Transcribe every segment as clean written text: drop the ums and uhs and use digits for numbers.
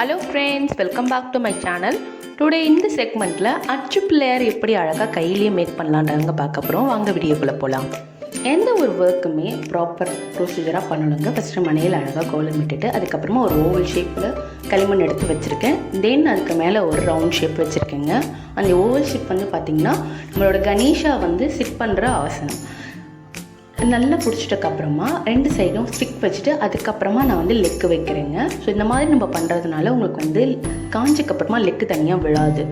Hello friends, welcome back to my channel. Today in this segment அச்சு பிள்ளையார் எப்படி அழகாக கையிலேயே மேக் பண்ணலான்றவங்க பார்க்க போகிறோம். வாங்க வீடியோக்குள்ளே போகலாம். எந்த ஒரு ஒர்க்குமே ப்ராப்பர் ப்ரொசீஜராக பண்ணணுங்க. ஃபஸ்ட்டு மனையில் அழகாக கோலமிட்டுட்டு அதுக்கப்புறமா ஒரு ஓவல் ஷேப்பில் களிமண் எடுத்து வச்சுருக்கேன். தென் அதுக்கு மேலே ஒரு ரவுண்ட் ஷேப் வச்சுருக்கேங்க. அந்த ஓவல் ஷேப் வந்து பார்த்திங்கன்னா நம்மளோட கணேஷா வந்து சிட் பண்ணுற ஆசனம் நல்லா பிடிச்சிட்டக்கப்புறமா ரெண்டு சைடும் ஸ்டிக் வச்சுட்டு அதுக்கப்புறமா நான் வந்து லெக்கு வைக்கிறேங்க. ஸோ இந்த மாதிரி நம்ம பண்ணுறதுனால உங்களுக்கு வந்து காஞ்சக்கப்புறமா லெக்கு தனியாக விழாது.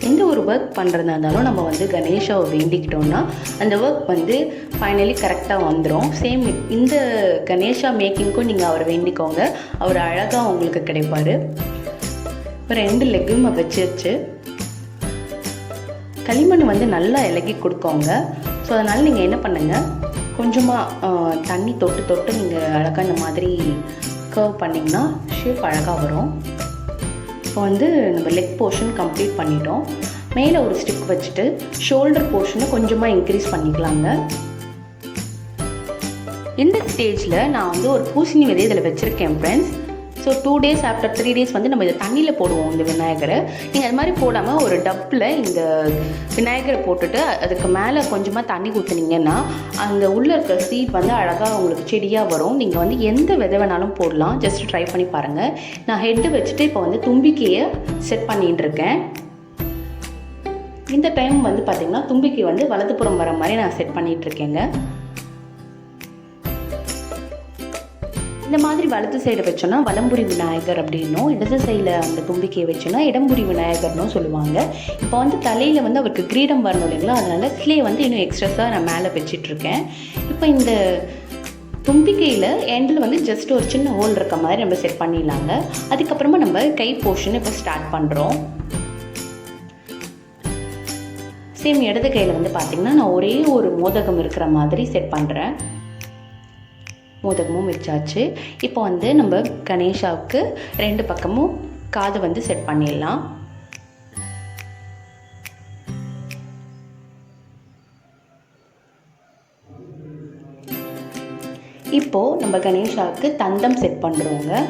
எந்த ஒரு ஒர்க் பண்ணுறதா இருந்தாலும் நம்ம வந்து கணேஷாவை வேண்டிக்கிட்டோம்னா அந்த ஒர்க் வந்து ஃபைனலி கரெக்டாக வந்துடும். சேம் இந்த கணேஷா மேக்கிங்க்கும் நீங்கள் அவரை வேண்டிக்கோங்க, அவர் அழகாக உங்களுக்கு கிடைப்பார். இப்போ ரெண்டு லெக்கும் வச்சு களிமண் வந்து நல்லா இலகி கொடுக்கோங்க. ஸோ அதனால் நீங்கள் என்ன பண்ணுங்கள், கொஞ்சமாக தண்ணி தொட்டு நீங்கள் அழகாக இந்த மாதிரி கர்வ் பண்ணிங்கன்னா ஷேப் அழகாக வரும். இப்போ வந்து நம்ம லெக் போர்ஷன் கம்ப்ளீட் பண்ணிட்டோம். மேலே ஒரு ஸ்டிக் வச்சுட்டு ஷோல்டர் போர்ஷனை கொஞ்சமாக இன்க்ரீஸ் பண்ணிக்கலாங்க. இந்த ஸ்டேஜில் நான் வந்து ஒரு பூசணி விதை இதில் வச்சுருக்கேன் friends. So 2 days after 3 days வந்து நம்ம இதை தண்ணியில் போடுவோம் இந்த விநாயகரை. நீங்கள் அது மாதிரி போடாமல் ஒரு டப்பில் இந்த விநாயகரை போட்டுட்டு அதுக்கு மேலே கொஞ்சமாக தண்ணி ஊற்றுனீங்கன்னா அந்த உள்ளே இருக்கிற சீட் வந்து அழகாக உங்களுக்கு செடியாக வரும். நீங்கள் வந்து எந்த விதை வேணாலும் போடலாம், ஜஸ்ட் ட்ரை பண்ணி பாருங்கள். நான் ஹெட்டு வச்சுட்டு இப்போ வந்து தும்பிக்கையை செட் பண்ணிகிட்டு இருக்கேன். இந்த டைம் வந்து பார்த்திங்கன்னா தும்பிக்கை வந்து வலதுபுறம் வர மாதிரி நான் செட் பண்ணிகிட்ருக்கேங்க. இந்த மாதிரி வலது சைடு வச்சோன்னா வலம்புரி விநாயகர் அப்படின்னும், இடது சைடில் அந்த தும்பிக்கையை வச்சோன்னா இடம்புரி விநாயகர்னும் சொல்லுவாங்க. இப்போ வந்து தலையில் வந்து அவருக்கு கிரீடம் வரணும் இல்லைங்களா, அதனால் கிளே வந்து இன்னும் எக்ஸ்ட்ராஸாக நான் மேலே வச்சிட்ருக்கேன். இப்போ இந்த தும்பிக்கையில் எண்டில் வந்து ஜஸ்ட் ஒரு சின்ன ஹோல் இருக்க மாதிரி நம்ம செட் பண்ணிடலாங்க. அதுக்கப்புறமா நம்ம கை போர்ஷன் இப்போ ஸ்டார்ட் பண்ணுறோம். சேம் இடது கையில் வந்து பார்த்திங்கன்னா நான் ஒரே ஒரு மோதகம் இருக்கிற மாதிரி செட் பண்ணுறேன். மோதகமும் வச்சாச்சு. இப்போ வந்து நம்ம கணேஷாவுக்கு ரெண்டு பக்கமும் காது வந்து செட் பண்ணிடலாம். இப்போது நம்ம கணேஷாவுக்கு தந்தம் செட் பண்ணுறோங்க.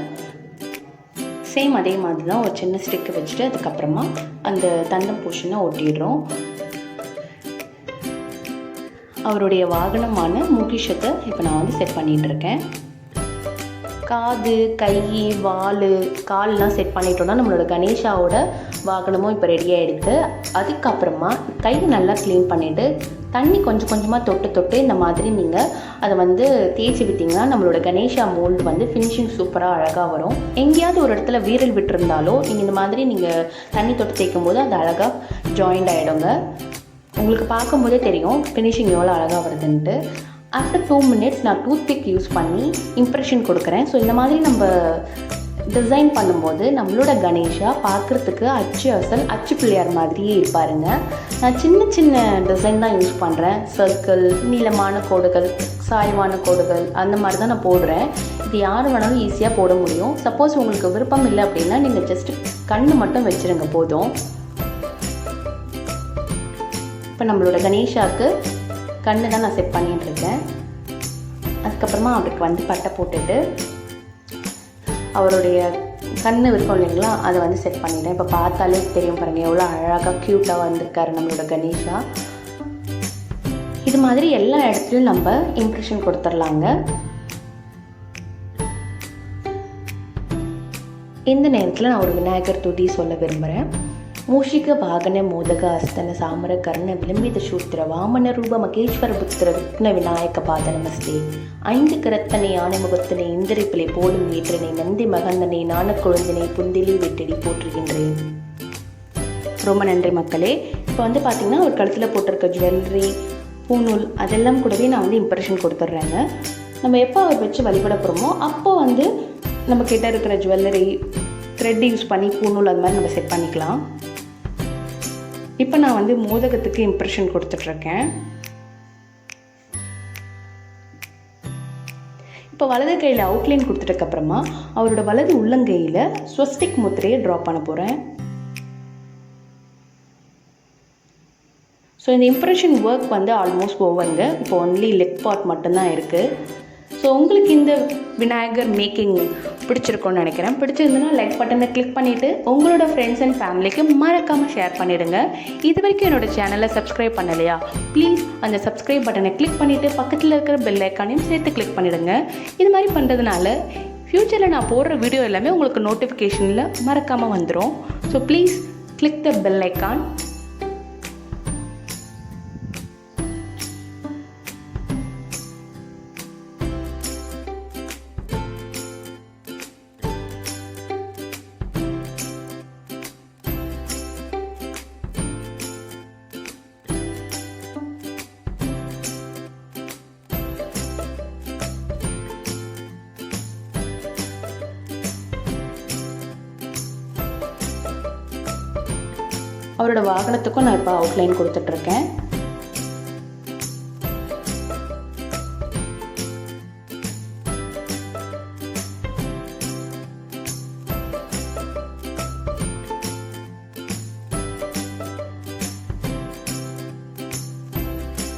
சேம் அதே மாதிரி தான் ஒரு சின்ன ஸ்டிக்கு வச்சுட்டு அதுக்கப்புறமா அந்த தந்தம் போர்ஷனை ஒட்டிடுறோம். அவருடைய வாகனமான மூக்கிஷத்தை இப்போ நான் வந்து செட் பண்ணிகிட்ருக்கேன். காது, கை, வால், கால்லாம் செட் பண்ணிட்டோன்னா நம்மளோட கணேஷாவோட வாகனமும் இப்போ ரெடியாக எடுத்து அதுக்கப்புறமா கை நல்லா க்ளீன் பண்ணிவிட்டு தண்ணி கொஞ்சம் கொஞ்சமாக தொட்டு இந்த மாதிரி நீங்கள் அதை வந்து தேய்ச்சி விட்டிங்கன்னா நம்மளோட கணேஷா மோல்டு வந்து ஃபினிஷிங் சூப்பராக அழகாக வரும். எங்கேயாவது ஒரு இடத்துல வீரல் விட்டுருந்தாலோ நீங்கள் இந்த மாதிரி நீங்கள் தண்ணி தொட்டு தேய்க்கும் போது அது அழகாக ஜாயிண்ட் ஆகிடுங்க. உங்களுக்கு பார்க்கும்போதே தெரியும் ஃபினிஷிங் எவ்வளோ அழகாக வருதுன்ட்டு. ஆஃப்டர் 2 minutes நான் டூத்பிக் யூஸ் பண்ணி இம்ப்ரெஷன் கொடுக்குறேன். ஸோ இந்த மாதிரி நம்ம டிசைன் பண்ணும்போது நம்மளோட கணேஷா பார்க்குறதுக்கு அச்சு பிள்ளையார் மாதிரியே இருப்பாருங்க. நான் சின்ன சின்ன டிசைன் தான் யூஸ் பண்ணுறேன். சர்க்கிள், நீளமான கோடுகள், சாய்வான கோடுகள் அந்த மாதிரி தான் நான் போடுறேன். இது யார் வேணாலும் ஈஸியாக போட முடியும். சப்போஸ் உங்களுக்கு விருப்பம் இல்லை அப்படின்னா நீங்கள் ஜஸ்ட்டு கண்ணு மட்டும் வச்சுருங்க போதும். இப்போ நம்மளோட கணேஷாவுக்கு கண்ணு தான் நான் செட் பண்ணிகிட்ருக்கேன். அதுக்கப்புறமா அவருக்கு வந்து பட்டை போட்டுட்டு அவருடைய கண்ணு இருக்கும் இல்லைங்களா அதை வந்து செட் பண்ணிட்டேன். இப்போ பார்த்தாலே தெரியும் பாருங்கள் எவ்வளோ அழகாக க்யூட்டாக வந்திருக்காரு நம்மளோட கணேஷா. இது மாதிரி எல்லா இடத்துலையும் நம்ம இம்ப்ரெஷன் கொடுத்துடலாங்க. இந்த நேரத்தில் நான் ஒரு விநாயகர் துதி சொல்ல விரும்புகிறேன். மூஷிக வாகன மோதக அஸ்தன சாமர கர்ண விளம்பித சூத்திர வாமன ரூப மகேஸ்வர புத்திர விக்ன விநாயக பாத நமஸ்தே. 5 கரத்தனை யானை முகத்தினை இந்திரிப்பிலை போடும் வீற்றனை நந்தி மகந்தனை நாண கொழுந்தினை புந்திலி வெட்டடி போற்றுகின்றேன். ரொம்ப நன்றி மக்களே. இப்போ வந்து பார்த்திங்கன்னா ஒரு கழுத்தில் போட்டிருக்க ஜுவல்லரி, பூநூல் அதெல்லாம் கூடவே நான் வந்து இம்ப்ரெஷன் கொடுத்துட்றேங்க. நம்ம எப்போ அவர் வச்சு வழிபட போகிறோமோ அப்போ வந்து நம்ம கிட்ட இருக்கிற ஜுவல்லரி, த்ரெட் யூஸ் பண்ணி பூநூல் அது மாதிரி நம்ம செட் பண்ணிக்கலாம். இப்போ நான் வந்து மோதகத்துக்கு இம்ப்ரெஷன் கொடுத்துட்ருக்கேன். இப்போ வலது கையில் அவுட்லைன் கொடுத்துட்டதுக்கப்புறமா அவரோட வலது உள்ளங்கையில் ஸ்வஸ்டிக் முத்திரையை ட்ரா பண்ண போகிறேன். ஸோ இந்த இம்ப்ரெஷன் ஒர்க் வந்து ஆல்மோஸ்ட் ஓவருங்க. இப்போ ஒன்லி லெக் பார்ட் மட்டும்தான் இருக்குது. ஸோ உங்களுக்கு இந்த விநாயகர் மேக்கிங் பிடிச்சிருக்கும்னு நினைக்கிறேன். பிடிச்சிருந்துன்னா லைக் பட்டனை கிளிக் பண்ணிவிட்டு உங்களோட ஃப்ரெண்ட்ஸ் அண்ட் ஃபேமிலிக்கு மறக்காமல் ஷேர் பண்ணிவிடுங்க. இது வரைக்கும் என்னோடய சேனலை சப்ஸ்கிரைப் பண்ணலையா, ப்ளீஸ் அந்த சப்ஸ்கிரைப் பட்டனை கிளிக் பண்ணிவிட்டு பக்கத்தில் இருக்கிற பெல் ஐக்கானையும் சேர்த்து கிளிக் பண்ணிவிடுங்க. இது மாதிரி பண்ணுறதுனால ஃப்யூச்சரில் நான் போடுற வீடியோ எல்லாமே உங்களுக்கு நோட்டிஃபிகேஷனில் மறக்காமல் வந்துடும். So please click the bell icon. அவரோட வாகனத்துக்கும் நான் இப்போ அவுட்லைன் கொடுத்துட்ருக்கேன்.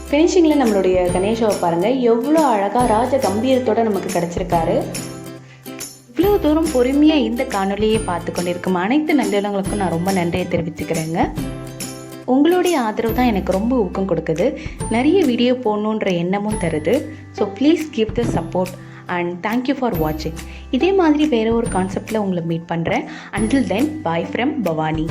ஃபினிஷிங்கில் நம்மளுடைய கணேஷாவை பாருங்கள், எவ்வளோ அழகாக ராஜ கம்பீரத்தோடு நமக்கு கிடச்சிருக்காரு. இவ்வளோ தூரம் பொறுமையாக இந்த காணொலியை பார்த்து கொண்டிருக்கும் அனைத்து நல்லவங்களுக்கும் நான் ரொம்ப நன்றியை தெரிவித்துக்கிறேங்க. உங்களுடைய ஆதரவு தான் எனக்கு ரொம்ப ஊக்கம் கொடுக்குது, நிறைய வீடியோ போடணுன்ற எண்ணமும் தருது. So please give the support and thank you for வாட்சிங். இதே மாதிரி வேறு ஒரு கான்செப்டில் உங்களை மீட் பண்ணுறேன். Until then, bye from Bhavani.